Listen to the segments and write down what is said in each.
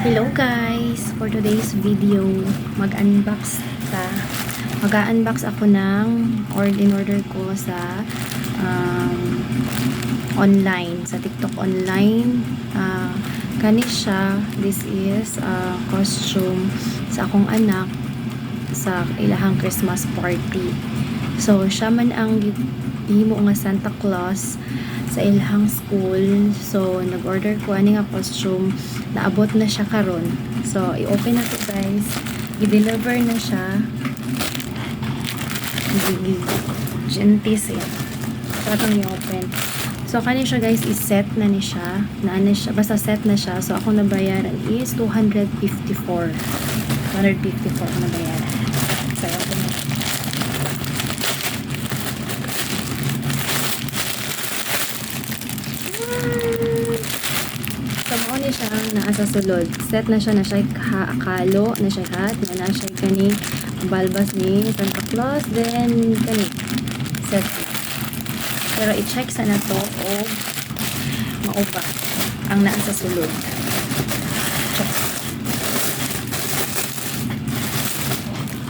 Hello guys! For today's video, mag-unbox ako ng in-order ko sa online, sa TikTok online. Kani siya, this is costume sa akong anak sa ilahang Christmas party. So, siya man ang himo nga Santa Claus sa ilahang school. So, nag-order ko ani nga costume. Naabot na siya karon. So, i-open na to guys. I-deliver na siya. Gentis eh. So, itong i-open. So, kani siya guys, is-set na ni siya. Basta set na siya. So, ako nabayaran is 254. 254 nabayaran. So, open na. Samo ni siya naa sa sulod. Set na siya na siya akalo, na siya hat, na siya kani balbas ni Santa Claus, then kani set na. Pero i-check sa na to o maupa ang naa sa sulod. Check.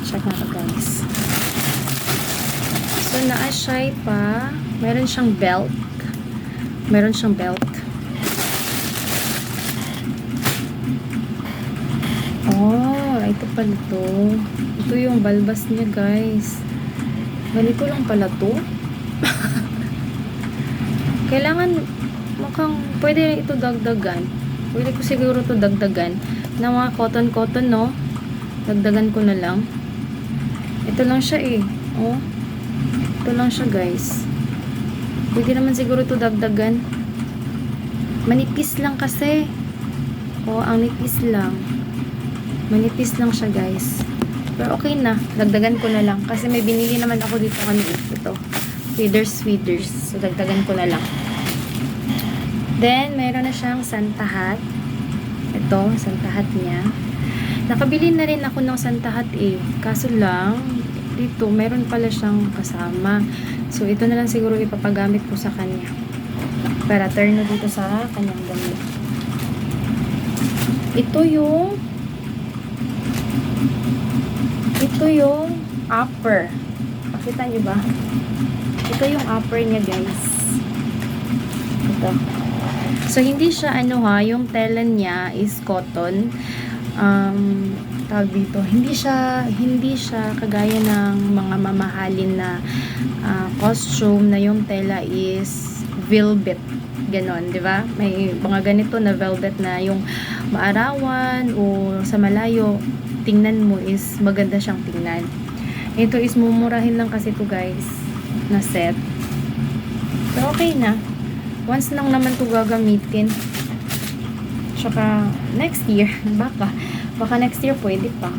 Check na to guys. So naa siya pa, meron siyang belt. Meron siyang belt. Oh, ito pala to. Ito yung balbas niya, guys. Ganito lang pala to. Kailangan, mukhang, pwede ito dagdagan. Pwede ko siguro to dagdagan. Na mga cotton-cotton, no? Dagdagan ko na lang. Ito lang siya eh. Oh. Ito lang siya, guys. Pwede naman siguro to dagdagan. Manipis lang kasi. Oh, ang nipis lang. Manipis lang siya guys. Pero okay na. Dagdagan ko na lang. Kasi may binili naman ako dito ito. Feeders. So dagdagan ko na lang. Then, meron na siyang Santa hat. Ito, Santa hat niya. Nakabili na rin ako ng Santa hat eh. Kaso lang, dito, meron pala siyang kasama. So, ito na lang siguro ipapagamit ko sa kanya. Para turn na dito sa kanyang damit. Ito yung upper. Pakita nyo ba? Ito yung upper niya guys. Ito. So, hindi siya yung tela niya is cotton. Tawag dito. Hindi siya kagaya ng mga mamahalin na costume na yung tela is velvet. Ganon, di ba? May mga ganito na velvet na yung maarawan o sa malayo tingnan mo is maganda siyang tingnan. Ito is mumurahin lang kasi to guys na set. So okay na. Once lang naman to gagamitin. Tsaka next year, baka next year pwede pa.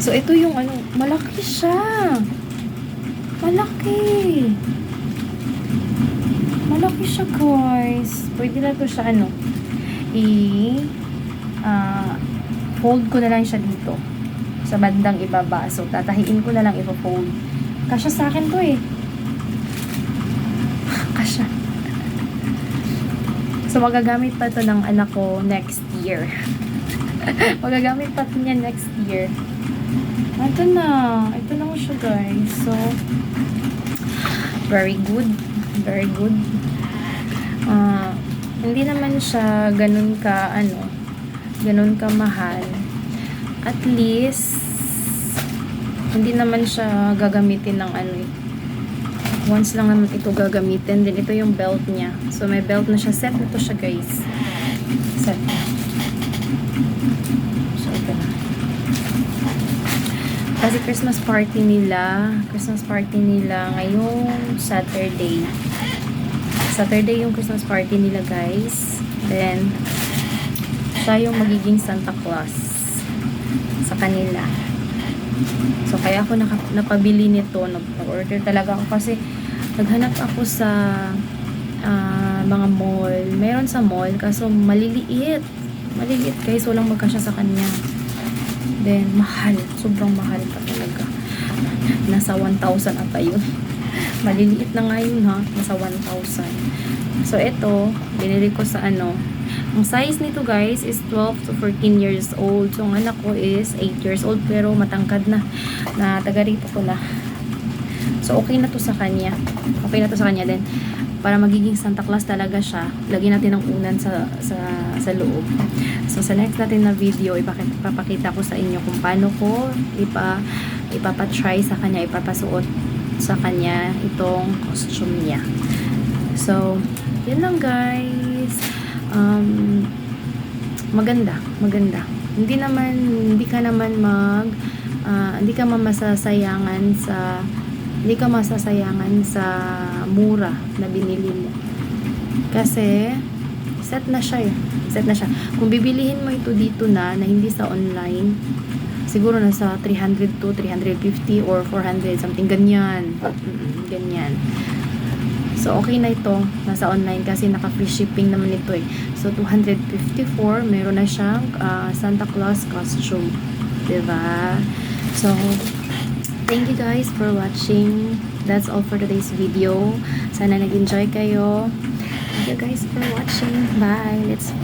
So ito yung malaki siya. Malaki siya guys. Pwede na to siya fold ko na lang siya dito sa bandang ibaba. So tatahiin ko na lang ipo-fold. Kasya sa akin to eh. Kasya. So magagamit pa to ng anak ko next year. Magagamit pa to niya next year. Ito na siya guys. So very good. Hindi naman siya ganun ka mahal. At least hindi naman siya gagamitin ng once lang naman ito gagamitin. Then ito yung belt niya. So may belt na siya. Set na to siya guys. Set. So ito na. Kasi Christmas party nila ngayong Saturday yung Christmas party nila guys. Then siya yung magiging Santa Claus sa kanila. So kaya ako napabili nito, nag-order talaga ako kasi naghanap ako sa mga mall. Meron sa mall kaso maliliit guys, walang magkasya sa kanya. Then mahal, sobrang mahal pa talaga. Nasa 1,000 ata yun. Maliliit na nga yun ha, nasa 1,000. So ito, binili ko sa Ang size nito guys is 12 to 14 years old. So, ang anak ko is 8 years old pero matangkad na. Na taga rito ko na. So, okay na to sa kanya. Okay na to sa kanya din. Para magiging Santa Claus talaga siya, lagyan natin ng unan sa loob. So, sa next natin na video, ipapakita ko sa inyo kung paano ko ipapatry sa kanya, ipapasuot sa kanya itong costume niya. So, yun lang guys. Maganda. Hindi ka masasayangan sa mura na binili mo. Kasi set na siya. Kung bibilihin mo ito dito na hindi sa online, siguro nasa 300 to 350 or 400 something ganyan. Ganyan. So, okay na ito. Nasa online kasi naka-free shipping naman ito eh. So, 254. Meron na siyang Santa Claus costume. Diba? So, thank you guys for watching. That's all for today's video. Sana nag-enjoy kayo. Thank you guys for watching. Bye. Let's